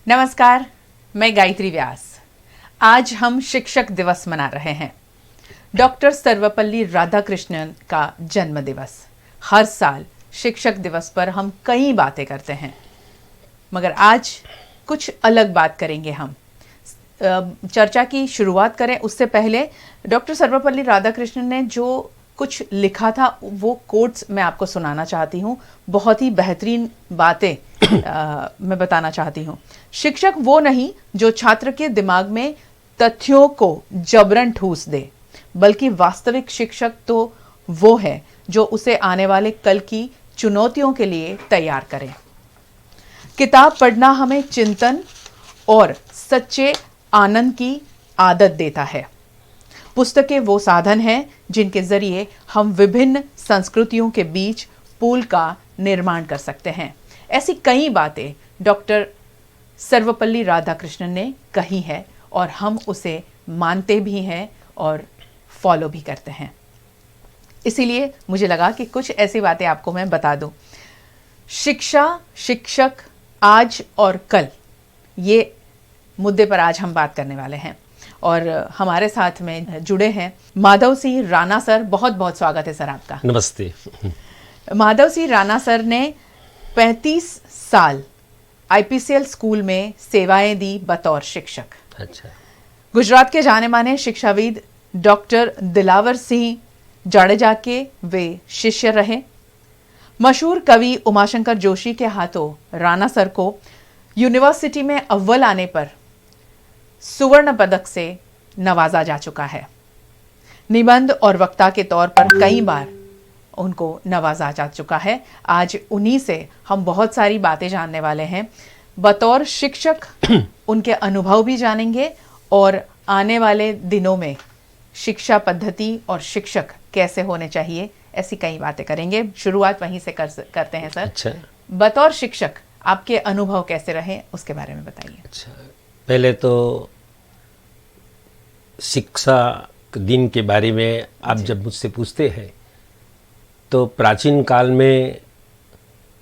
नमस्कार, मैं गायत्री व्यास। आज हम शिक्षक दिवस मना रहे हैं। डॉक्टर सर्वपल्ली राधाकृष्णन का जन्म दिवस। हर साल शिक्षक दिवस पर हम कई बातें करते हैं, मगर आज कुछ अलग बात करेंगे। हम चर्चा की शुरुआत करें उससे पहले डॉक्टर सर्वपल्ली राधाकृष्णन ने जो कुछ लिखा था वो कोट्स मैं आपको सुनाना चाहती हूँ। बहुत ही बेहतरीन बातें मैं बताना चाहती हूँ। शिक्षक वो नहीं जो छात्र के दिमाग में तथ्यों को जबरन ठूस दे, बल्कि वास्तविक शिक्षक तो वो है जो उसे आने वाले कल की चुनौतियों के लिए तैयार करे। किताब पढ़ना हमें चिंतन और सच्चे आनंद की आदत देता है। पुस्तकें वो साधन हैं जिनके जरिए हम विभिन्न संस्कृतियों के बीच पुल का निर्माण कर सकते हैं। ऐसी कई बातें डॉक्टर सर्वपल्ली राधाकृष्णन ने कही है और हम उसे मानते भी हैं और फॉलो भी करते हैं। इसीलिए मुझे लगा कि कुछ ऐसी बातें आपको मैं बता दूं। शिक्षा, शिक्षक, आज और कल, ये मुद्दे पर आज हम बात करने वाले हैं और हमारे साथ में जुड़े हैं माधव सिंह राणा सर। बहुत बहुत स्वागत है सर आपका। नमस्ते। माधव सिंह राणा सर ने 35 साल आईपीसीएल स्कूल में सेवाएं दी बतौर शिक्षक। अच्छा। गुजरात के जाने माने शिक्षाविद डॉक्टर दिलावर सिंह जाडेजा के वे शिष्य रहे। मशहूर कवि उमाशंकर जोशी के हाथों राणा सर को यूनिवर्सिटी में अव्वल आने पर सुवर्ण पदक से नवाजा जा चुका है। निबंध और वक्ता के तौर पर कई बार उनको नवाजा जा चुका है। आज उन्हीं से हम बहुत सारी बातें जानने वाले हैं। बतौर शिक्षक उनके अनुभव भी जानेंगे और आने वाले दिनों में शिक्षा पद्धति और शिक्षक कैसे होने चाहिए, ऐसी कई बातें करेंगे। शुरुआत वहीं से करते हैं सर। अच्छा। बतौर शिक्षक आपके अनुभव कैसे रहे, उसके बारे में बताइए। अच्छा, पहले तो शिक्षा दिन के बारे में आप जब मुझसे पूछते हैं तो प्राचीन काल में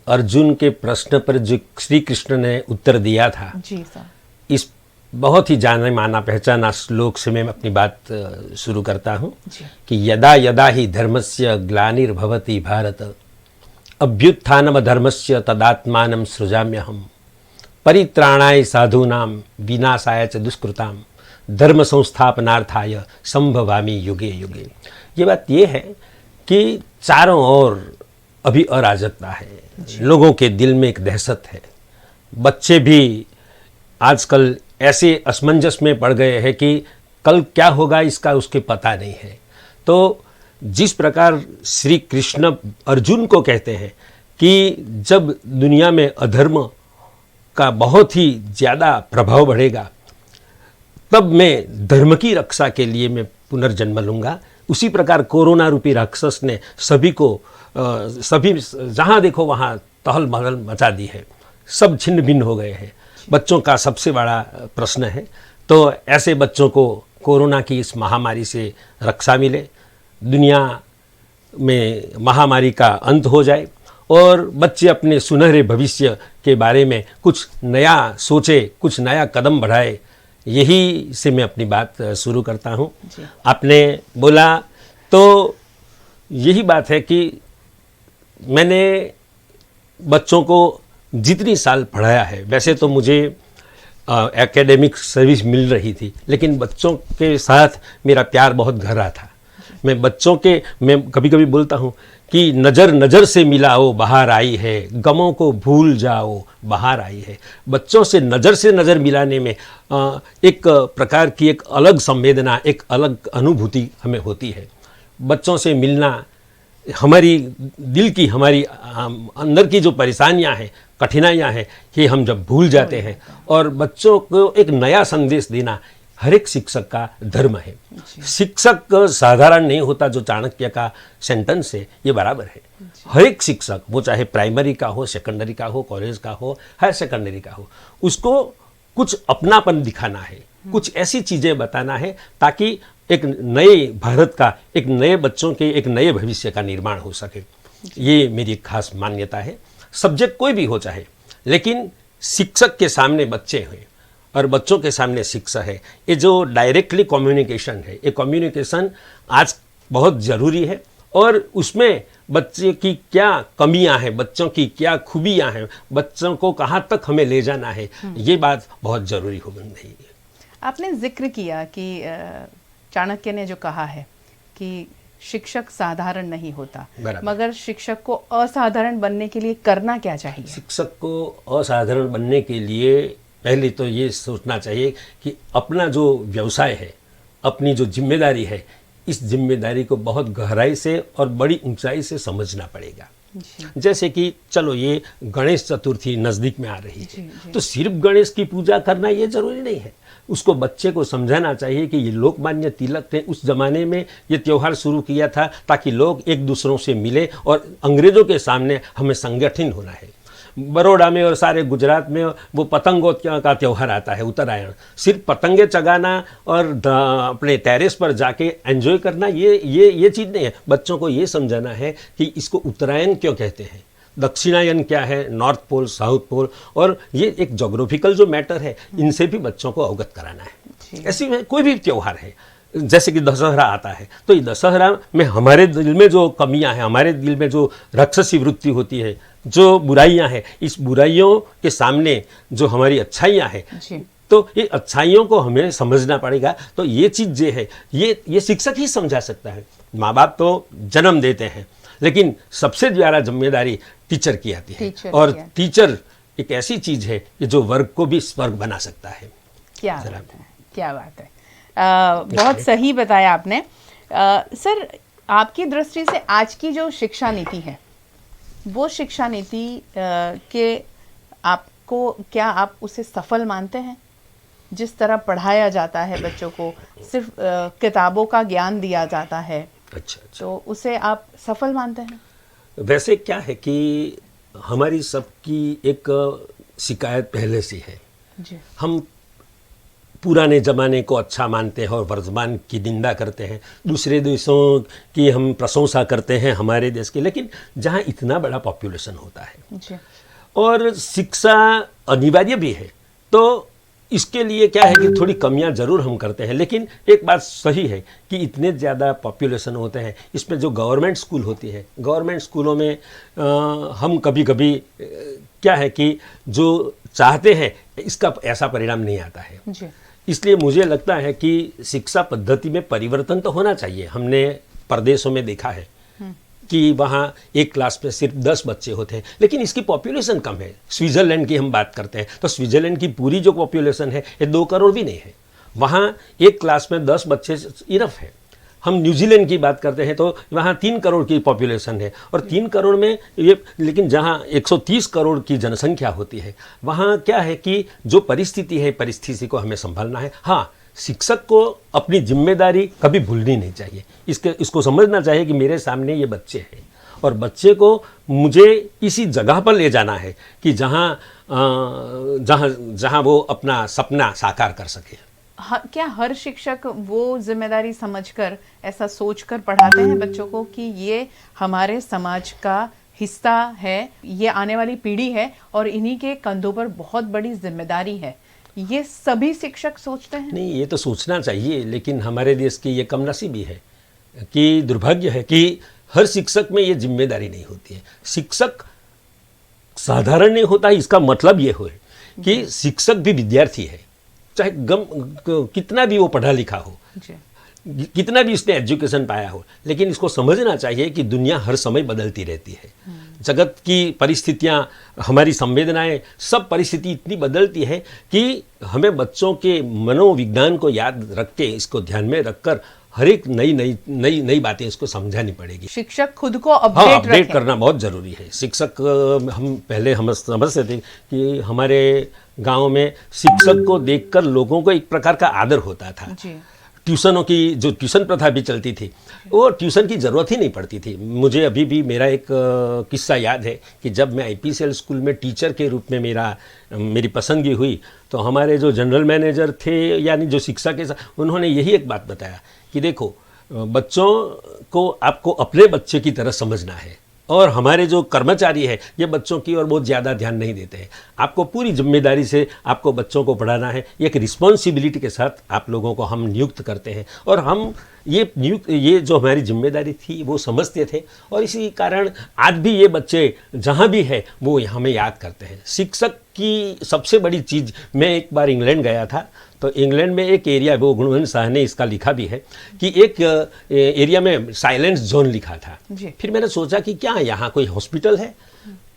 अर्जुन के प्रश्न पर जो श्री कृष्ण ने उत्तर दिया था, जी सर, इस बहुत ही जाने माना पहचाना श्लोक से मैं अपनी बात शुरू करता हूँ कि यदा यदा ही धर्मस्य ग्लानिर्भवति भारत अभ्युत्थानम धर्मस्य तदात्मानं सृजाम्यहम् परित्राणाय साधूनां विनाशाय च दुष्कृतां धर्म संस्थापनार्थाय संभवामि युगे युगे। ये बात ये है कि चारों ओर अभी अराजकता है, लोगों के दिल में एक दहशत है। बच्चे भी आजकल ऐसे असमंजस में पड़ गए हैं कि कल क्या होगा इसका उसके पता नहीं है। तो जिस प्रकार श्री कृष्ण अर्जुन को कहते हैं कि जब दुनिया में अधर्म का बहुत ही ज़्यादा प्रभाव बढ़ेगा तब मैं धर्म की रक्षा के लिए मैं पुनर्जन्म लूँगा, उसी प्रकार कोरोना रूपी राक्षस ने सभी को सभी जहाँ देखो वहाँ तहल महल मचा दी है। सब छिन्न भिन्न हो गए हैं। बच्चों का सबसे बड़ा प्रश्न है। तो ऐसे बच्चों को कोरोना की इस महामारी से रक्षा मिले, दुनिया में महामारी का अंत हो जाए और बच्चे अपने सुनहरे भविष्य के बारे में कुछ नया सोचे, कुछ नया कदम बढ़ाए। यही से मैं अपनी बात शुरू करता हूँ। आपने बोला तो यही बात है कि मैंने बच्चों को जितनी साल पढ़ाया है, वैसे तो मुझे एकेडमिक सर्विस मिल रही थी, लेकिन बच्चों के साथ मेरा प्यार बहुत गहरा था। मैं कभी कभी बोलता हूँ कि नज़र नज़र से मिलाओ बाहर आई है, गमों को भूल जाओ बाहर आई है। बच्चों से नज़र मिलाने में एक प्रकार की एक अलग संवेदना, एक अलग अनुभूति हमें होती है। बच्चों से मिलना हमारी दिल की, हमारी अंदर की जो परेशानियां हैं, कठिनाइयां हैं, कि हम जब भूल जाते हैं और बच्चों को एक नया संदेश देना हर एक शिक्षक का धर्म है। शिक्षक साधारण नहीं होता, जो चाणक्य का सेंटेंस है ये बराबर है। हर एक शिक्षक, वो चाहे प्राइमरी का हो, सेकेंडरी का हो, कॉलेज का हो, हायर सेकेंडरी का हो, उसको कुछ अपनापन दिखाना है, कुछ ऐसी चीज़ें बताना है ताकि एक नए भारत का, एक नए बच्चों के एक नए भविष्य का निर्माण हो सके। ये मेरी खास मान्यता है। सब्जेक्ट कोई भी हो चाहे, लेकिन शिक्षक के सामने बच्चे हैं और बच्चों के सामने शिक्षा है, ये जो डायरेक्टली कम्युनिकेशन है, ये कम्युनिकेशन आज बहुत ज़रूरी है। और उसमें बच्चे की क्या कमियां हैं, बच्चों की क्या खूबियां हैं, बच्चों को कहाँ तक हमें ले जाना है, ये बात बहुत ज़रूरी हो गई है। आपने जिक्र किया कि चाणक्य ने जो कहा है कि शिक्षक साधारण नहीं होता, मगर शिक्षक को असाधारण बनने के लिए करना क्या चाहिए? शिक्षक को असाधारण बनने के लिए पहले तो ये सोचना चाहिए कि अपना जो व्यवसाय है, अपनी जो जिम्मेदारी है, इस जिम्मेदारी को बहुत गहराई से और बड़ी ऊंचाई से समझना पड़ेगा। जैसे कि चलो ये गणेश चतुर्थी नज़दीक में आ रही है, तो सिर्फ गणेश की पूजा करना ये जरूरी नहीं है। उसको बच्चे को समझाना चाहिए कि ये लोकमान्य तिलक ने उस जमाने में ये त्यौहार शुरू किया था ताकि लोग एक दूसरों से मिले और अंग्रेज़ों के सामने हमें संगठित होना है। बड़ौदा में और सारे गुजरात में वो पतंगों का त्यौहार आता है, उत्तरायण। सिर्फ पतंगे चगाना और अपने टेरेस पर जाके एंजॉय करना ये चीज़ नहीं है। बच्चों को ये समझाना है कि इसको उत्तरायण क्यों कहते हैं, दक्षिणायन क्या है, नॉर्थ पोल, साउथ पोल, और ये एक जोग्राफिकल जो मैटर है, इनसे भी बच्चों को अवगत कराना है। ऐसी में कोई भी त्यौहार है, जैसे कि दशहरा आता है, तो ये दशहरा में हमारे दिल में जो कमियां हैं, हमारे दिल में जो राक्षसी वृत्ति होती है, जो बुराइयां हैं, इस बुराइयों के सामने जो हमारी अच्छाइयां हैं, तो ये अच्छाइयों को हमें समझना पड़ेगा। तो ये चीज़ जो है ये शिक्षक ही समझा सकता है। माँ बाप तो जन्म देते हैं, लेकिन सबसे ज़्यादा जिम्मेदारी टीचर की आती है, और टीचर एक ऐसी चीज़ है कि जो वर्ग को भी स्वर्ग बना सकता है। क्या बात है, क्या बात है। बहुत सही बताया आपने। सर, आपकी दृष्टि से आज की जो शिक्षा नीति है, वो शिक्षा नीति के आपको, क्या आप उसे सफल मानते हैं? जिस तरह पढ़ाया जाता है बच्चों को, सिर्फ किताबों का ज्ञान दिया जाता है, अच्छा, तो उसे आप सफल मानते हैं? वैसे क्या है कि हमारी सबकी एक शिकायत पहले से है जी। हम पुराने ज़माने को अच्छा मानते हैं और वर्तमान की निंदा करते हैं, दूसरे देशों की हम प्रशंसा करते हैं हमारे देश की, लेकिन जहाँ इतना बड़ा पॉपुलेशन होता है जी। और शिक्षा अनिवार्य भी है, तो इसके लिए क्या है कि थोड़ी कमियां ज़रूर हम करते हैं। लेकिन एक बात सही है कि इतने ज़्यादा पॉपुलेशन होते हैं, इसमें जो गवर्नमेंट स्कूल होती है, गवर्नमेंट स्कूलों में हम कभी कभी क्या है कि जो चाहते हैं इसका ऐसा परिणाम नहीं आता है जी। इसलिए मुझे लगता है कि शिक्षा पद्धति में परिवर्तन तो होना चाहिए। हमने प्रदेशों में देखा है कि वहाँ एक क्लास में सिर्फ 10 बच्चे होते हैं, लेकिन इसकी पॉपुलेशन कम है। स्विट्ज़रलैंड की हम बात करते हैं तो स्विट्ज़रलैंड की पूरी जो पॉपुलेशन है ये 2 करोड़ भी नहीं है, वहाँ एक क्लास में 10 बच्चे इनफ है। हम न्यूजीलैंड की बात करते हैं तो वहाँ 3 करोड़ की पॉपुलेशन है, और 3 करोड़ में ये, लेकिन जहाँ 130 करोड़ की जनसंख्या होती है, वहाँ क्या है कि जो परिस्थिति है, परिस्थिति को हमें संभालना है। हाँ, शिक्षक को अपनी जिम्मेदारी कभी भूलनी नहीं चाहिए। इसको समझना चाहिए कि मेरे सामने ये बच्चे हैं और बच्चे को मुझे इसी जगह पर ले जाना है कि जहाँ वो अपना सपना साकार कर सके। क्या हर शिक्षक वो जिम्मेदारी समझकर, ऐसा सोचकर पढ़ाते हैं बच्चों को कि ये हमारे समाज का हिस्सा है, ये आने वाली पीढ़ी है और इन्हीं के कंधों पर बहुत बड़ी जिम्मेदारी है? ये सभी शिक्षक सोचते हैं? नहीं, ये तो सोचना चाहिए, लेकिन हमारे देश की ये कमनसीबी है कि दुर्भाग्य है कि हर शिक्षक में ये जिम्मेदारी नहीं होती है। शिक्षक साधारण नहीं होता, इसका मतलब ये हो कि शिक्षक भी विद्यार्थी है, चाहे कितना भी वो पढ़ा लिखा हो, कितना भी इसने एजुकेशन पाया हो, लेकिन इसको समझना चाहिए कि दुनिया हर समय बदलती रहती है। जगत की परिस्थितियाँ, हमारी संवेदनाएं, सब परिस्थिति इतनी बदलती है कि हमें बच्चों के मनोविज्ञान को याद रख के, इसको ध्यान में रखकर हर एक नई बातें इसको समझानी पड़ेगी। शिक्षक खुद को अपडेट करना बहुत ज़रूरी है। शिक्षक, हम पहले हम समझते थे कि हमारे गाँव में शिक्षक को देखकर लोगों को एक प्रकार का आदर होता था। ट्यूशनों की जो ट्यूशन प्रथा भी चलती थी, वो ट्यूशन की ज़रूरत ही नहीं पड़ती थी। मुझे अभी भी मेरा एक किस्सा याद है कि जब मैं IPCL स्कूल में टीचर के रूप में मेरी पसंदगी हुई, तो हमारे जो जनरल मैनेजर थे, यानी जो शिक्षा के साथ, उन्होंने यही एक बात बताया कि देखो, बच्चों को आपको अपने बच्चे की तरह समझना है, और हमारे जो कर्मचारी है ये बच्चों की ओर बहुत ज़्यादा ध्यान नहीं देते हैं। आपको पूरी जिम्मेदारी से आपको बच्चों को पढ़ाना है, एक रिस्पॉन्सिबिलिटी के साथ आप लोगों को हम नियुक्त करते हैं और हम ये जो हमारी जिम्मेदारी थी वो समझते थे और इसी कारण आज भी ये बच्चे जहाँ भी है वो हमें याद करते हैं। शिक्षक की सबसे बड़ी चीज़, मैं एक बार इंग्लैंड गया था तो इंग्लैंड में एक एरिया, वो गुणवंत शाह ने इसका लिखा भी है कि एक एरिया में साइलेंस जोन लिखा था। फिर मैंने सोचा कि क्या यहाँ कोई हॉस्पिटल है,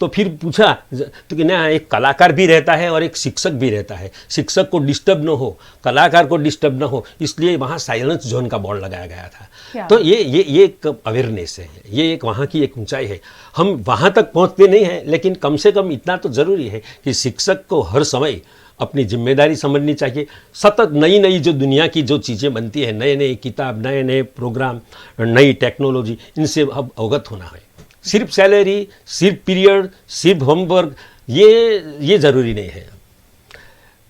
तो फिर पूछा तो कि ना एक कलाकार भी रहता है और एक शिक्षक भी रहता है, शिक्षक को डिस्टर्ब न हो, कलाकार को डिस्टर्ब न हो, इसलिए वहाँ साइलेंस जोन का बोर्ड लगाया गया था। तो ये एक अवेयरनेस है, ये एक वहाँ की एक ऊंचाई है। हम वहाँ तक पहुँचते नहीं हैं, लेकिन कम से कम इतना तो ज़रूरी है कि शिक्षक को हर समय अपनी जिम्मेदारी समझनी चाहिए। सतत नई नई जो दुनिया की जो चीज़ें बनती है, नए नए किताब, नए नए प्रोग्राम, नई टेक्नोलॉजी, इनसे अब अवगत होना है। सिर्फ सैलरी, सिर्फ पीरियड, सिर्फ होमवर्क, ये ज़रूरी नहीं है।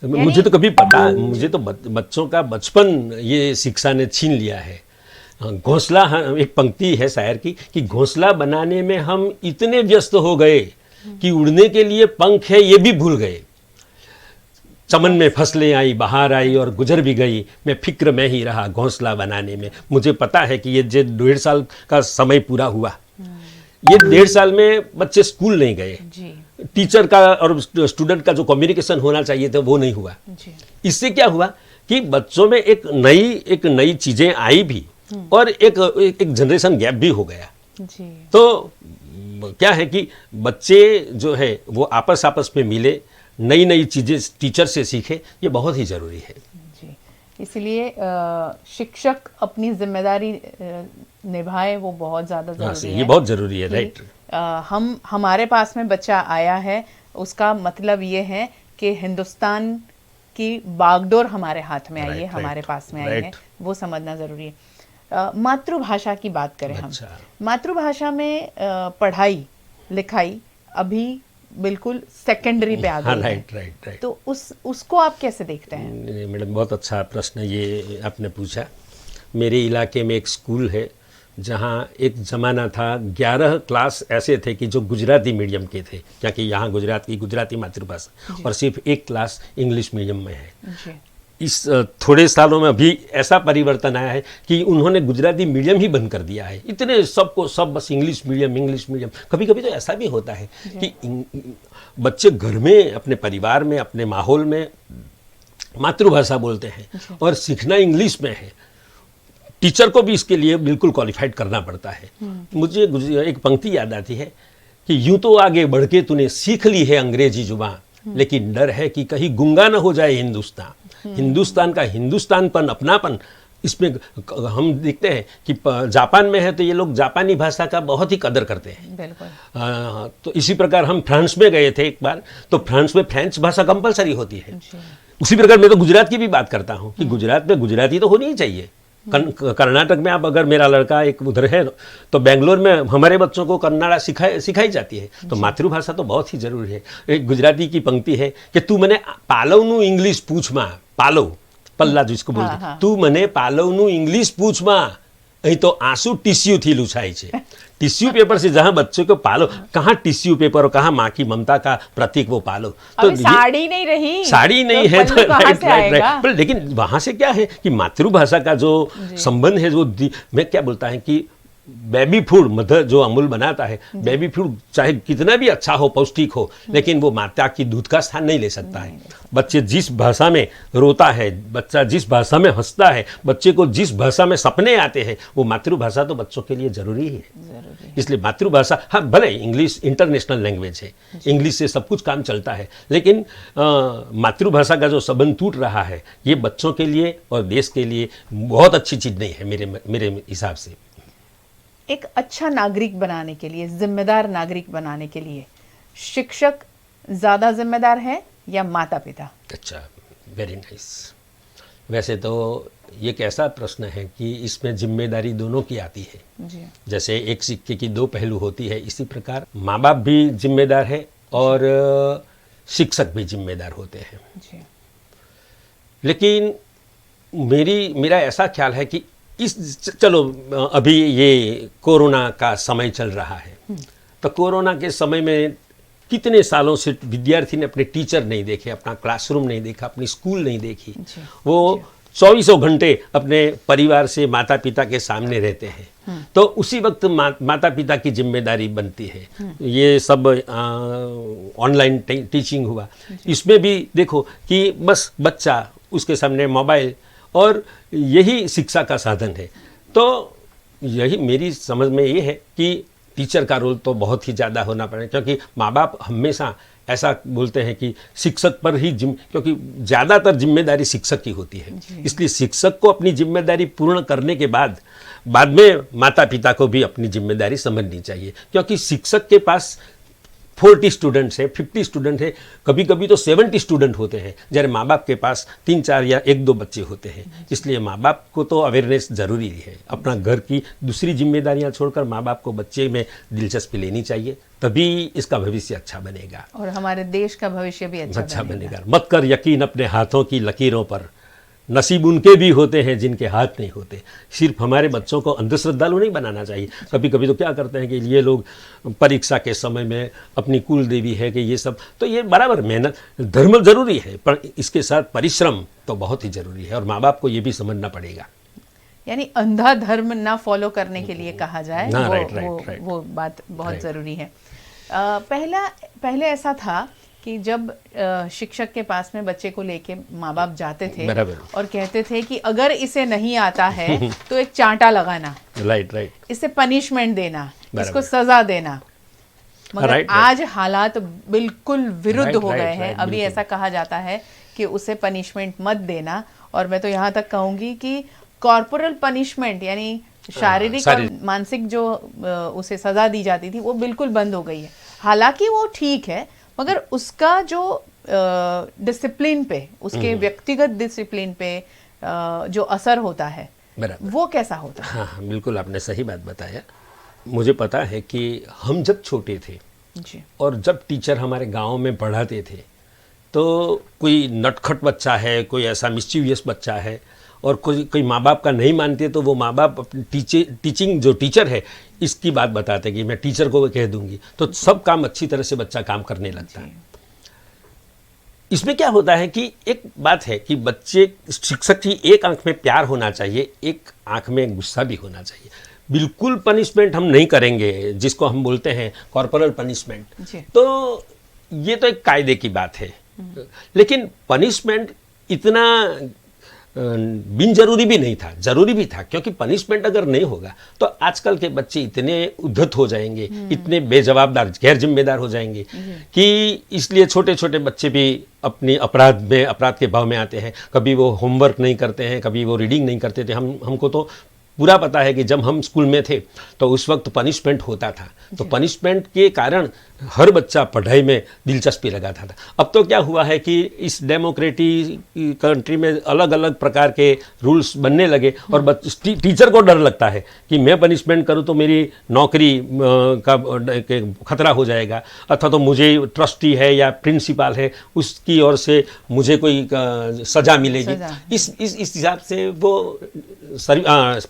मुझे तो कभी पता, मुझे तो बच्चों का बचपन ये शिक्षा ने छीन लिया है। घोंसला, एक पंक्ति है शायर की कि घोंसला बनाने में हम इतने व्यस्त हो गए कि उड़ने के लिए पंख है ये भी भूल गए। चमन में फसलें आई, बहार आई और गुजर भी गई, मैं फिक्र में ही रहा घोंसला बनाने में। मुझे पता है कि ये जो 1.5 साल का समय पूरा हुआ, ये 1.5 साल में बच्चे स्कूल नहीं गए, टीचर का और स्टूडेंट का जो कम्युनिकेशन होना चाहिए था वो नहीं हुआ। इससे क्या हुआ कि बच्चों में एक नई चीज़ें आई भी और एक जनरेशन गैप भी हो गया। तो क्या है कि बच्चे जो है वो आपस में मिले, नई नई चीज़ें टीचर से सीखे, ये बहुत ही ज़रूरी है जी। इसलिए शिक्षक अपनी जिम्मेदारी निभाए, वो बहुत ज़्यादा ज़रूरी है। ये बहुत ज़रूरी है, राइट। हमारे पास में बच्चा आया है, उसका मतलब ये है कि हिंदुस्तान की बागडोर हमारे हाथ में आई है, हमारे पास में आई है, वो समझना ज़रूरी है। मातृभाषा की बात करें हम, मातृभाषा में पढ़ाई लिखाई अभी बिल्कुल सेकेंडरी पे आ गई है। राइट। तो उसको आप कैसे देखते हैं? मैडम, बहुत अच्छा प्रश्न ये आपने पूछा। मेरे इलाके में एक स्कूल है जहाँ एक ज़माना था 11 क्लास ऐसे थे कि जो गुजराती मीडियम के थे, क्योंकि यहाँ गुजराती मातृभाषा, और सिर्फ एक क्लास इंग्लिश मीडियम में है। इस थोड़े सालों में अभी ऐसा परिवर्तन आया है कि उन्होंने गुजराती मीडियम ही बंद कर दिया है। इतने सब बस इंग्लिश मीडियम। कभी कभी तो ऐसा भी होता है कि बच्चे घर में, अपने परिवार में, अपने माहौल में मातृभाषा बोलते हैं और सीखना इंग्लिश में है। टीचर को भी इसके लिए बिल्कुल क्वालिफाइड करना पड़ता है। मुझे एक पंक्ति याद आती है कि यूं तो आगे बढ़ के तूने सीख ली है अंग्रेजी जुबान, लेकिन डर है कि कहीं गुंगा न हो जाए हिंदुस्तान। हिंदुस्तान का हिंदुस्तानपन, अपनापन, इसमें हम देखते हैं कि जापान में है तो ये लोग जापानी भाषा का बहुत ही कदर करते हैं। बिल्कुल। तो इसी प्रकार हम फ्रांस में गए थे एक बार, तो फ्रांस में फ्रेंच भाषा कंपलसरी होती है। उसी प्रकार मैं तो गुजरात की भी बात करता हूँ कि गुजरात में गुजराती तो होनी ही चाहिए। कर्नाटक में आप, अगर मेरा लड़का एक उधर है तो बेंगलोर में हमारे बच्चों को कन्नड़ा सिखाई जाती है। तो मातृभाषा तो बहुत ही जरूरी है। एक गुजराती की पंक्ति है कि तू मने पालवनु इंग्लिश पूछ मां, पालव पल्ला जिसको बोलते, तू मने पालवनु इंग्लिश पूछ मां, અહીં તો આંસુ टिश्यू लुछाई છે। टिश्यू पेपर से जहाँ बच्चों को पालो, कहाँ टिश्यू पेपर और कहाँ माँ की ममता का प्रतीक वो पालो। तो साड़ी नहीं रही, साड़ी नहीं है तो राइट। पर लेकिन वहाँ से क्या है कि मातृभाषा का जो संबंध है, जो मैं क्या बोलता है कि बेबी फूड, मदर जो अमूल बनाता है, बेबी फूड चाहे कितना भी अच्छा हो, पौष्टिक हो, लेकिन वो माता की दूध का स्थान नहीं ले सकता है। बच्चे जिस भाषा में रोता है, बच्चा जिस भाषा में हंसता है, बच्चे को जिस भाषा में सपने आते हैं, वो मातृभाषा तो बच्चों के लिए जरूरी है। इसलिए मातृभाषा, हाँ भले इंग्लिश इंटरनेशनल लैंग्वेज है, इंग्लिश से सब कुछ काम चलता है, लेकिन मातृभाषा का जो संबंध टूट रहा है, ये बच्चों के लिए और देश के लिए बहुत अच्छी चीज़ नहीं है मेरे हिसाब से। एक अच्छा नागरिक बनाने के लिए, जिम्मेदार नागरिक बनाने के लिए शिक्षक ज़्यादा जिम्मेदार है या माता पिता? अच्छा, वेरी नाइस। वैसे तो ये कैसा प्रश्न है कि इसमें जिम्मेदारी दोनों की आती है जी। जैसे एक सिक्के की दो पहलू होती है, इसी प्रकार माँ बाप भी जिम्मेदार है और शिक्षक भी जिम्मेदार होते हैं जी। लेकिन मेरा ऐसा ख्याल है कि चलो अभी ये कोरोना का समय चल रहा है, तो कोरोना के समय में कितने सालों से विद्यार्थी ने अपने टीचर नहीं देखे, अपना क्लासरूम नहीं देखा, अपनी स्कूल नहीं देखी। वो 24 घंटे अपने परिवार से, माता पिता के सामने रहते हैं। तो उसी वक्त माता पिता की जिम्मेदारी बनती है। ये सब ऑनलाइन टीचिंग हुआ, इसमें भी देखो कि बस बच्चा, उसके सामने मोबाइल, और यही शिक्षा का साधन है। तो यही मेरी समझ में ये है कि टीचर का रोल तो बहुत ही ज़्यादा होना पड़ेगा, क्योंकि माँ बाप हमेशा ऐसा बोलते हैं कि शिक्षक पर ही क्योंकि ज़्यादातर जिम्मेदारी शिक्षक की होती है, इसलिए शिक्षक को अपनी जिम्मेदारी पूर्ण करने के बाद में माता पिता को भी अपनी जिम्मेदारी समझनी चाहिए। क्योंकि शिक्षक के पास 40 स्टूडेंट्स है, 50 स्टूडेंट है, कभी कभी तो 70 स्टूडेंट होते हैं, जैसे माँ बाप के पास 3-4 या 1-2 बच्चे होते हैं। इसलिए माँ बाप को तो अवेयरनेस ज़रूरी है। अपना घर की दूसरी जिम्मेदारियां छोड़कर माँ बाप को बच्चे में दिलचस्पी लेनी चाहिए, तभी इसका भविष्य अच्छा बनेगा और हमारे देश का भविष्य भी अच्छा बनेगा। मत कर यकीन अपने हाथों की लकीरों पर, नसीब उनके भी होते हैं जिनके हाथ नहीं होते। सिर्फ हमारे बच्चों को अंधश्रद्धालु नहीं बनाना चाहिए। कभी कभी तो क्या करते हैं कि ये लोग परीक्षा के समय में अपनी कुल देवी है कि ये सब, तो ये बराबर मेहनत, धर्म जरूरी है, पर इसके साथ परिश्रम तो बहुत ही जरूरी है, और माँ बाप को ये भी समझना पड़ेगा। यानी अंधा धर्म ना फॉलो करने के लिए कहा जाए, वो बात बहुत ज़रूरी है। पहले ऐसा था कि जब शिक्षक के पास में बच्चे को लेके माँ बाप जाते थे और कहते थे कि अगर इसे नहीं आता है तो एक चांटा लगाना, राइट, इसे पनिशमेंट देना, इसको सजा देना। मगर आज हालात बिल्कुल विरुद्ध हो गए हैं। अभी ऐसा कहा जाता है कि उसे पनिशमेंट मत देना, और मैं तो यहाँ तक कहूँगी कि कॉर्पोरल पनिशमेंट यानी शारीरिक और मानसिक जो उसे सजा दी जाती थी वो बिल्कुल बंद हो गई है। हालांकि वो ठीक है, मगर उसका जो डिसिप्लिन पे, उसके व्यक्तिगत डिसिप्लिन पे जो असर होता है वो कैसा होता है? हाँ, बिल्कुल आपने सही बात बताया। मुझे पता है कि हम जब छोटे थे जी, और जब टीचर हमारे गांव में पढ़ाते थे, तो कोई नटखट बच्चा है, कोई ऐसा मिस्चीवियस बच्चा है, और कोई माँ बाप का नहीं मानते, तो वो माँ बाप अपनी टीचिंग जो टीचर है इसकी बात बताते कि मैं टीचर को कह दूंगी, तो सब काम अच्छी तरह से बच्चा काम करने लगता है। इसमें क्या होता है कि एक बात है कि बच्चे, शिक्षक की एक आंख में प्यार होना चाहिए, एक आंख में गुस्सा भी होना चाहिए। बिल्कुल पनिशमेंट हम नहीं करेंगे, जिसको हम बोलते हैं कॉर्पोरल पनिशमेंट, तो ये तो एक कायदे की बात है। लेकिन पनिशमेंट इतना बिन जरूरी भी नहीं था, जरूरी भी था, क्योंकि पनिशमेंट अगर नहीं होगा तो आजकल के बच्चे इतने उद्धत हो जाएंगे, इतने बेजवाबदार, गैर जिम्मेदार हो जाएंगे कि इसलिए छोटे छोटे बच्चे भी अपनी अपराध के भाव में आते हैं। कभी वो होमवर्क नहीं करते हैं, कभी वो रीडिंग नहीं करते थे। हमको तो पूरा पता है कि जब हम स्कूल में थे तो उस वक्त पनिशमेंट होता था, तो पनिशमेंट के कारण हर बच्चा पढ़ाई में दिलचस्पी लगाता था। अब तो क्या हुआ है कि इस डेमोक्रेटिक कंट्री में अलग अलग प्रकार के रूल्स बनने लगे, और टीचर को डर लगता है कि मैं पनिशमेंट करूं तो मेरी नौकरी का खतरा हो जाएगा, अथवा तो मुझे ट्रस्टी है या प्रिंसिपल है उसकी ओर से मुझे कोई सजा मिलेगी। इस हिसाब से वो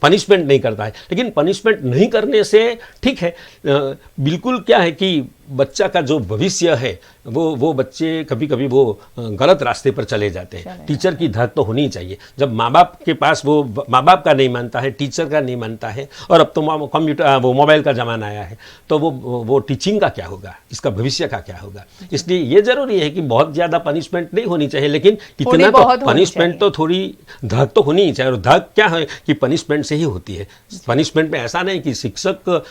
पनिशमेंट नहीं करता है। लेकिन पनिशमेंट नहीं करने से ठीक है, बिल्कुल क्या है कि बच्चा का जो भविष्य है वो बच्चे कभी कभी वो गलत रास्ते पर चले जाते हैं। टीचर की धाक तो होनी चाहिए। जब माँ बाप के पास वो माँ बाप का नहीं मानता है, टीचर का नहीं मानता है, और अब तो कंप्यूटर वो मोबाइल का ज़माना आया है, तो वो टीचिंग का क्या होगा, इसका भविष्य का क्या होगा। इसलिए ये ज़रूरी है कि बहुत ज़्यादा पनिशमेंट नहीं होनी चाहिए, लेकिन इतना तो पनिशमेंट तो थोड़ी धाक तो होनी ही चाहिए। और धाक क्या है कि पनिशमेंट से ही होती है। पनिशमेंट में ऐसा नहीं कि शिक्षक,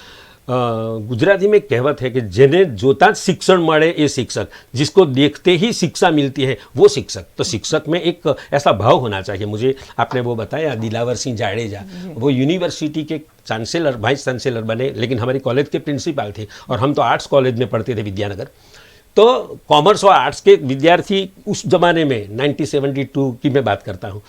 गुजराती में कहावत है कि जेने जोता शिक्षण मळे ये शिक्षक, जिसको देखते ही शिक्षा मिलती है वो शिक्षक। तो शिक्षक में एक ऐसा भाव होना चाहिए। मुझे आपने वो बताया दिलावर सिंह जाडेजा, वो यूनिवर्सिटी के चांसलर, वाइस चांसलर बने, लेकिन हमारी कॉलेज के प्रिंसिपल थे, और हम तो आर्ट्स कॉलेज में पढ़ते थे विद्यानगर। तो कॉमर्स और आर्ट्स के विद्यार्थी उस जमाने में 1972 की मैं बात करता हूँ,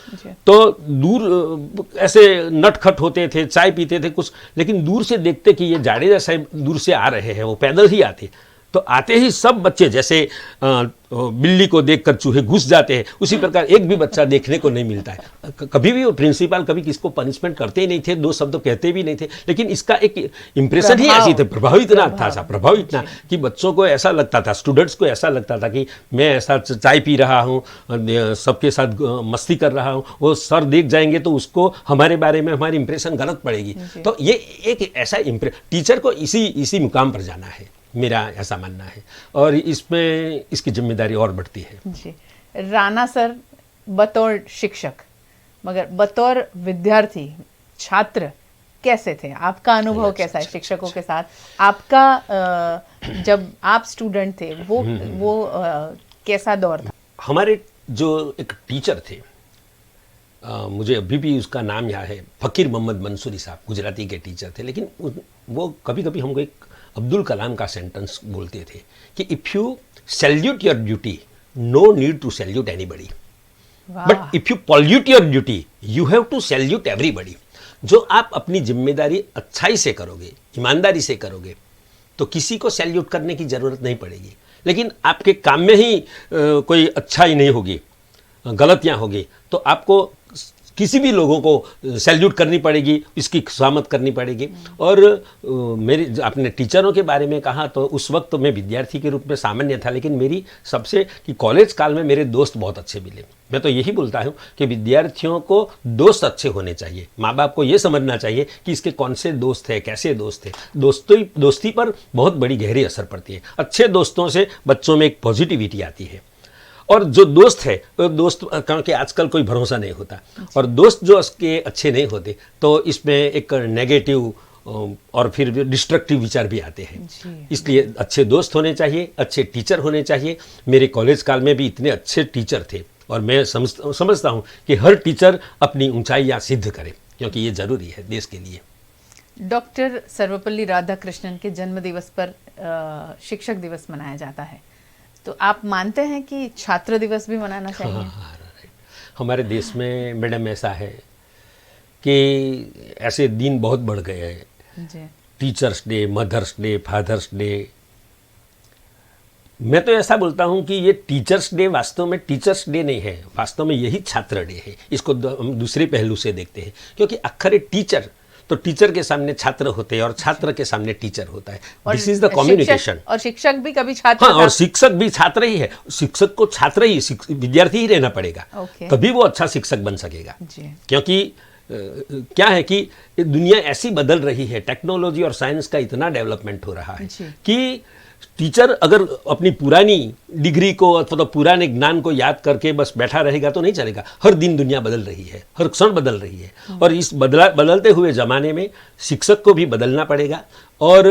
तो दूर ऐसे नटखट होते थे, चाय पीते थे कुछ, लेकिन दूर से देखते कि ये जाडेजा साहब दूर से आ रहे हैं, वो पैदल ही आते, तो आते ही सब बच्चे जैसे बिल्ली को देखकर चूहे घुस जाते हैं, उसी प्रकार एक भी बच्चा देखने को नहीं मिलता है। कभी भी वो प्रिंसिपल कभी किसको पनिशमेंट करते ही नहीं थे, दो शब्द कहते भी नहीं थे, लेकिन इसका एक इम्प्रेशन ही ऐसी थे, प्रभाव इतना था, प्रभाव इतना कि बच्चों को ऐसा लगता था, स्टूडेंट्स को ऐसा लगता था कि मैं ऐसा चाय पी रहा हूँ, सबके साथ मस्ती कर रहा हूँ, वो सर देख जाएंगे तो उसको हमारे बारे में हमारी इंप्रेशन गलत पड़ेगी। तो ये एक ऐसा टीचर को इसी मुकाम पर जाना है, मेरा ऐसा मानना है, और इसमें इसकी जिम्मेदारी और बढ़ती है। जी, राणा सर बतौर शिक्षक, मगर बतौर विद्यार्थी छात्र कैसे थे? आपका अनुभव कैसा है शिक्षकों के साथ? आपका जब आप स्टूडेंट थे वो कैसा दौर था? हमारे जो एक टीचर थे, मुझे अभी भी उसका नाम याद है, फ़कीर मोहम्मद मंसूरी साहब, गुजराती के टीचर थे, लेकिन वो कभी कभी हमको एक अब्दुल कलाम का सेंटेंस बोलते थे कि if you salute your duty no need to salute anybody, but if you pollute your duty you have to salute everybody. जो आप अपनी जिम्मेदारी अच्छाई से करोगे, ईमानदारी से करोगे, तो किसी को सैल्यूट करने की ज़रूरत नहीं पड़ेगी। लेकिन आपके काम में ही कोई अच्छाई नहीं होगी, गलतियाँ होगी, तो आपको किसी भी लोगों को सैल्यूट करनी पड़ेगी, इसकी खुशामद करनी पड़ेगी। और मेरे आपने टीचरों के बारे में कहा, तो उस वक्त तो मैं विद्यार्थी के रूप में सामान्य था, लेकिन मेरी सबसे कि कॉलेज काल में मेरे दोस्त बहुत अच्छे मिले। मैं तो यही बोलता हूँ कि विद्यार्थियों को दोस्त अच्छे होने चाहिए, माँ बाप को ये समझना चाहिए कि इसके कौन से दोस्त है, कैसे दोस्त है। दोस्ती पर बहुत बड़ी गहरी असर पड़ती है। अच्छे दोस्तों से बच्चों में एक पॉजिटिविटी आती है, और जो दोस्त है दोस्त, क्योंकि आजकल कोई भरोसा नहीं होता, और दोस्त जो उसके अच्छे नहीं होते तो इसमें एक नेगेटिव और फिर डिस्ट्रक्टिव विचार भी आते हैं। इसलिए अच्छे दोस्त होने चाहिए, अच्छे टीचर होने चाहिए। मेरे कॉलेज काल में भी इतने अच्छे टीचर थे, और मैं समझता हूँ कि हर टीचर अपनी ऊंचाइयाँ सिद्ध करे, क्योंकि ये ज़रूरी है देश के लिए। डॉक्टर सर्वपल्ली राधाकृष्णन के जन्म दिवस पर शिक्षक दिवस मनाया जाता है, तो आप मानते हैं कि छात्र दिवस भी मनाना चाहिए? हाँ, हमारे देश में मैडम ऐसा है कि ऐसे दिन बहुत बढ़ गए हैं। Teachers' Day, Mother's Day, Father's Day. मैं तो ऐसा बोलता हूँ कि ये टीचर्स डे वास्तव में टीचर्स डे नहीं है, वास्तव में यही छात्र डे है। इसको हम दूसरे पहलू से देखते हैं, क्योंकि आखिर टीचर तो टीचर के सामने छात्र होते हैं और छात्र के सामने टीचर होता है। This is the communication. और शिक्षक भी कभी छात्र, हाँ, और शिक्षक भी छात्र ही है। शिक्षक को छात्र ही, विद्यार्थी ही रहना पड़ेगा, तभी वो अच्छा शिक्षक बन सकेगा। क्योंकि क्या है कि दुनिया ऐसी बदल रही है, टेक्नोलॉजी और साइंस का इतना डेवलपमेंट हो रहा है कि टीचर अगर अपनी पुरानी डिग्री को अथवा पुराने ज्ञान को याद करके बस बैठा रहेगा तो नहीं चलेगा। हर दिन दुनिया बदल रही है, हर क्षण बदल रही है, और इस बदलते हुए ज़माने में शिक्षक को भी बदलना पड़ेगा। और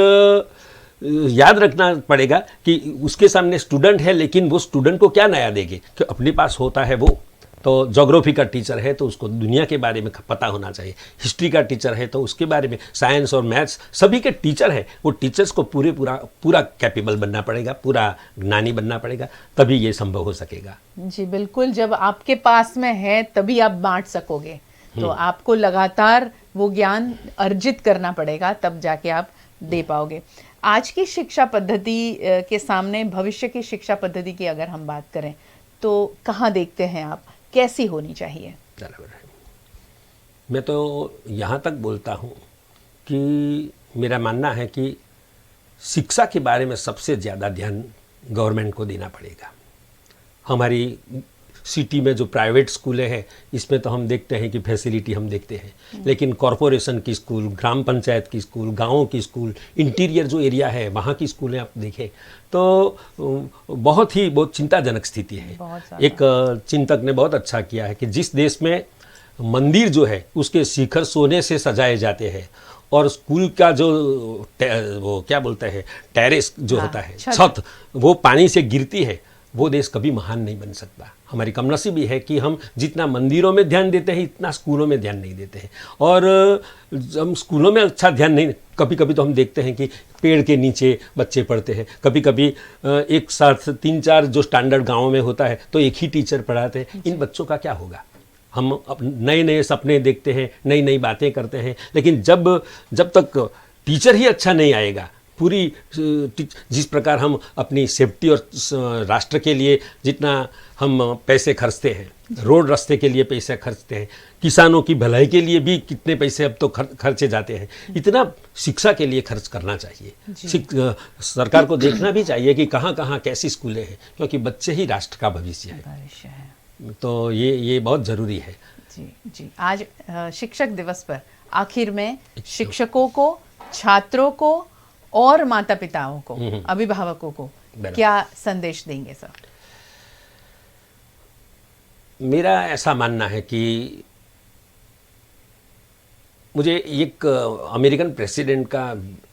याद रखना पड़ेगा कि उसके सामने स्टूडेंट है, लेकिन वो स्टूडेंट को क्या नया देंगे, कि अपने पास होता है वो। तो ज्योग्राफी का टीचर है तो उसको दुनिया के बारे में पता होना चाहिए, हिस्ट्री का टीचर है तो उसके बारे में, साइंस और मैथ्स सभी के टीचर हैं, वो टीचर्स को पूरा कैपेबल बनना पड़ेगा, पूरा ज्ञानी बनना पड़ेगा, तभी ये संभव हो सकेगा। जी बिल्कुल, जब आपके पास में है तभी आप बांट सकोगे, तो आपको लगातार वो ज्ञान अर्जित करना पड़ेगा, तब जाके आप दे पाओगे। आज की शिक्षा पद्धति के सामने भविष्य की शिक्षा पद्धति की अगर हम बात करें तो कहाँ देखते हैं आप, कैसी होनी चाहिए? मैं तो यहाँ तक बोलता हूँ कि मेरा मानना है कि शिक्षा के बारे में सबसे ज़्यादा ध्यान गवर्नमेंट को देना पड़ेगा। हमारी सिटी में जो प्राइवेट स्कूलें हैं, इसमें तो हम देखते हैं कि फैसिलिटी हम देखते हैं, लेकिन कॉरपोरेशन की स्कूल, ग्राम पंचायत की स्कूल, गाँवों की स्कूल, इंटीरियर जो एरिया है वहाँ की स्कूलें आप देखें तो बहुत चिंताजनक स्थिति है। एक चिंतक ने बहुत अच्छा किया है कि जिस देश में मंदिर जो है उसके शिखर सोने से सजाए जाते हैं, और स्कूल का जो वो क्या बोलते हैं टेरेस जो होता है, छत, वो पानी से गिरती है, वो देश कभी महान नहीं बन सकता। हमारी कमनसीबी है कि हम जितना मंदिरों में ध्यान देते हैं इतना स्कूलों में ध्यान नहीं देते हैं, और हम स्कूलों में अच्छा ध्यान नहीं, कभी कभी तो हम देखते हैं कि पेड़ के नीचे बच्चे पढ़ते हैं, कभी कभी एक साथ 3-4 जो स्टैंडर्ड गाँव में होता है तो एक ही टीचर पढ़ाते हैं। इन बच्चों का क्या होगा? हम नए नए सपने देखते हैं, नई नई बातें करते हैं, लेकिन जब तक टीचर ही अच्छा नहीं आएगा पूरी जिस प्रकार हम अपनी सेफ्टी और राष्ट्र के लिए जितना हम पैसे खर्चते हैं, रोड रास्ते के लिए पैसे खर्चते हैं, किसानों की भलाई के लिए भी कितने पैसे अब तो खर्चे जाते हैं, इतना शिक्षा के लिए खर्च करना चाहिए। सरकार को देखना भी चाहिए कि कहाँ कहाँ कैसी स्कूलें हैं, क्योंकि बच्चे ही राष्ट्र का भविष्य है। तो ये बहुत ज़रूरी है। जी। आज शिक्षक दिवस पर आखिर में शिक्षकों को, छात्रों को और माता पिताओं को, अभिभावकों को क्या संदेश देंगे सर? मेरा ऐसा मानना है कि मुझे एक अमेरिकन प्रेसिडेंट का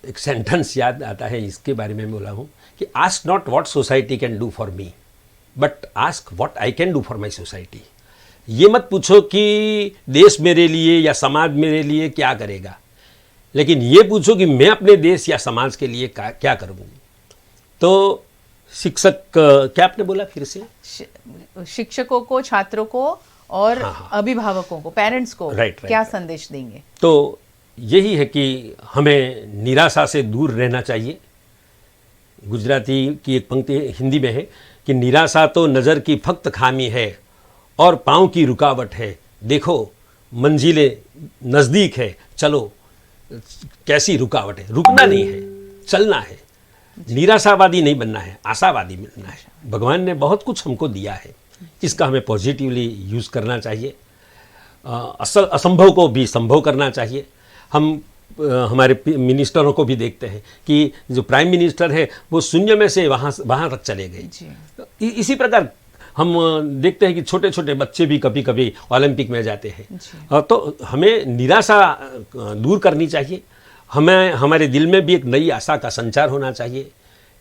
एक सेंटेंस याद आता है, इसके बारे में बोला हूँ कि ask not what society can do for me, but ask what I can do for my society. ये मत पूछो कि देश मेरे लिए या समाज मेरे लिए क्या करेगा, लेकिन ये पूछो कि मैं अपने देश या समाज के लिए क्या करूँ। तो शिक्षक, क्या आपने बोला फिर से? शिक्षकों को, छात्रों को और अभिभावकों को, पेरेंट्स को क्या संदेश देंगे? तो यही है कि हमें निराशा से दूर रहना चाहिए। गुजराती की एक पंक्ति हिंदी में है कि निराशा तो नज़र की फक्त खामी है और पाँव की रुकावट है, देखो मंजिलें नज़दीक है, चलो कैसी रुकावट है। रुकना नहीं है, चलना है। निराशावादी नहीं बनना है, आशावादी बनना है। भगवान ने बहुत कुछ हमको दिया है, इसका हमें पॉजिटिवली यूज़ करना चाहिए। असंभव को भी संभव करना चाहिए। हम हमारे मिनिस्टरों को भी देखते हैं कि जो प्राइम मिनिस्टर है वो शून्य में से वहाँ तक चले गए। इसी प्रकार हम देखते हैं कि छोटे छोटे बच्चे भी कभी कभी ओलंपिक में जाते हैं। तो हमें निराशा दूर करनी चाहिए। हमें हमारे दिल में भी एक नई आशा का संचार होना चाहिए।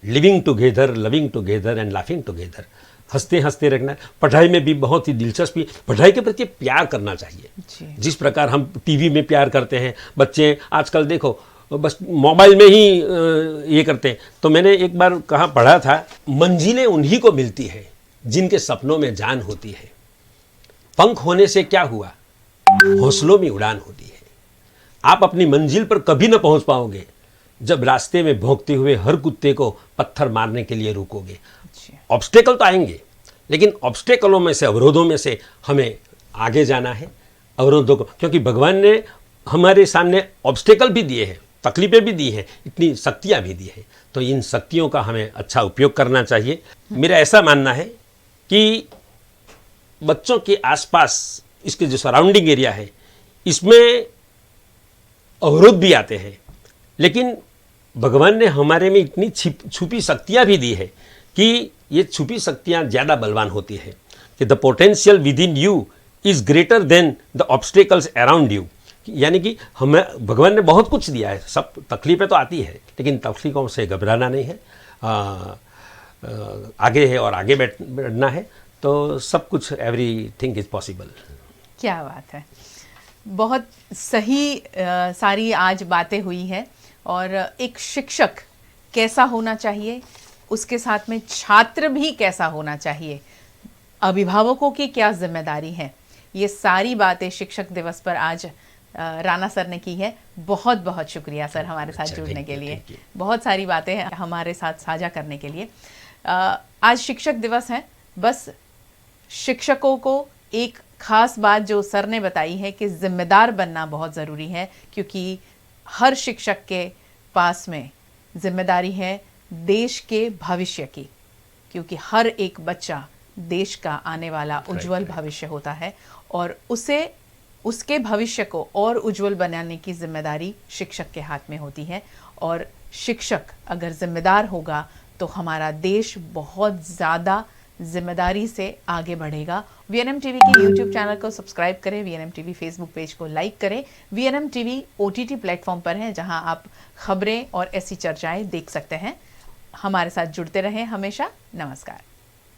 Living together, loving together and laughing together. हंसते हंसते रखना। पढ़ाई में भी बहुत ही दिलचस्पी, पढ़ाई के प्रति प्यार करना चाहिए। जिस प्रकार हम टीवी में प्यार करते हैं, बच्चे आजकल देखो बस मोबाइल में ही ये करते हैं। तो मैंने एक बार कहाँ पढ़ा था, मंजिलें उन्हीं को मिलती है जिनके सपनों में जान होती है। पंख होने से क्या हुआ, हौसलों में उड़ान होती है। आप अपनी मंजिल पर कभी न पहुंच पाओगे जब रास्ते में भौंकते हुए हर कुत्ते को पत्थर मारने के लिए रोकोगे। ऑब्स्टेकल तो आएंगे, लेकिन ऑब्स्टेकलों में से, अवरोधों में से हमें आगे जाना है। अवरोधों को, क्योंकि भगवान ने हमारे सामने ऑब्स्टेकल भी दिए हैं, तकलीफें भी दी हैं, इतनी शक्तियाँ भी दी हैं। तो इन शक्तियों का हमें अच्छा उपयोग करना चाहिए। मेरा ऐसा मानना है कि बच्चों के आसपास इसके जो सराउंडिंग एरिया है, इसमें अवरोध भी आते हैं, लेकिन भगवान ने हमारे में इतनी छुपी शक्तियाँ भी दी है कि ये छुपी शक्तियाँ ज़्यादा बलवान होती है। कि the potential with in you is greater than the obstacles around you. यानी कि हमें भगवान ने बहुत कुछ दिया है। सब तकलीफें तो आती है, लेकिन तकलीफों से घबराना नहीं है, आगे है और आगे बढ़ना है। तो सब कुछ, एवरीथिंग इज़ पॉसिबल। क्या बात है, बहुत सही सारी आज बातें हुई हैं। और एक शिक्षक कैसा होना चाहिए, उसके साथ में छात्र भी कैसा होना चाहिए, अभिभावकों की क्या जिम्मेदारी है, ये सारी बातें शिक्षक दिवस पर आज राणा सर ने की है। बहुत बहुत शुक्रिया सर हमारे साथ जुड़ने के लिए, बहुत सारी बातें हमारे साथ साझा करने के लिए। आज शिक्षक दिवस है, बस शिक्षकों को एक खास बात जो सर ने बताई है कि जिम्मेदार बनना बहुत ज़रूरी है, क्योंकि हर शिक्षक के पास में जिम्मेदारी है देश के भविष्य की, क्योंकि हर एक बच्चा देश का आने वाला उज्जवल भविष्य होता है और उसके भविष्य को और उज्जवल बनाने की जिम्मेदारी शिक्षक के हाथ में होती है। और शिक्षक अगर जिम्मेदार होगा तो हमारा देश बहुत ज़्यादा जिम्मेदारी से आगे बढ़ेगा। VNM टीवी के YouTube चैनल को सब्सक्राइब करें, VNM टीवी फेसबुक पेज को लाइक करें। VNM टीवी OTT प्लेटफॉर्म पर है, जहां आप खबरें और ऐसी चर्चाएं देख सकते हैं। हमारे साथ जुड़ते रहें हमेशा। नमस्कार।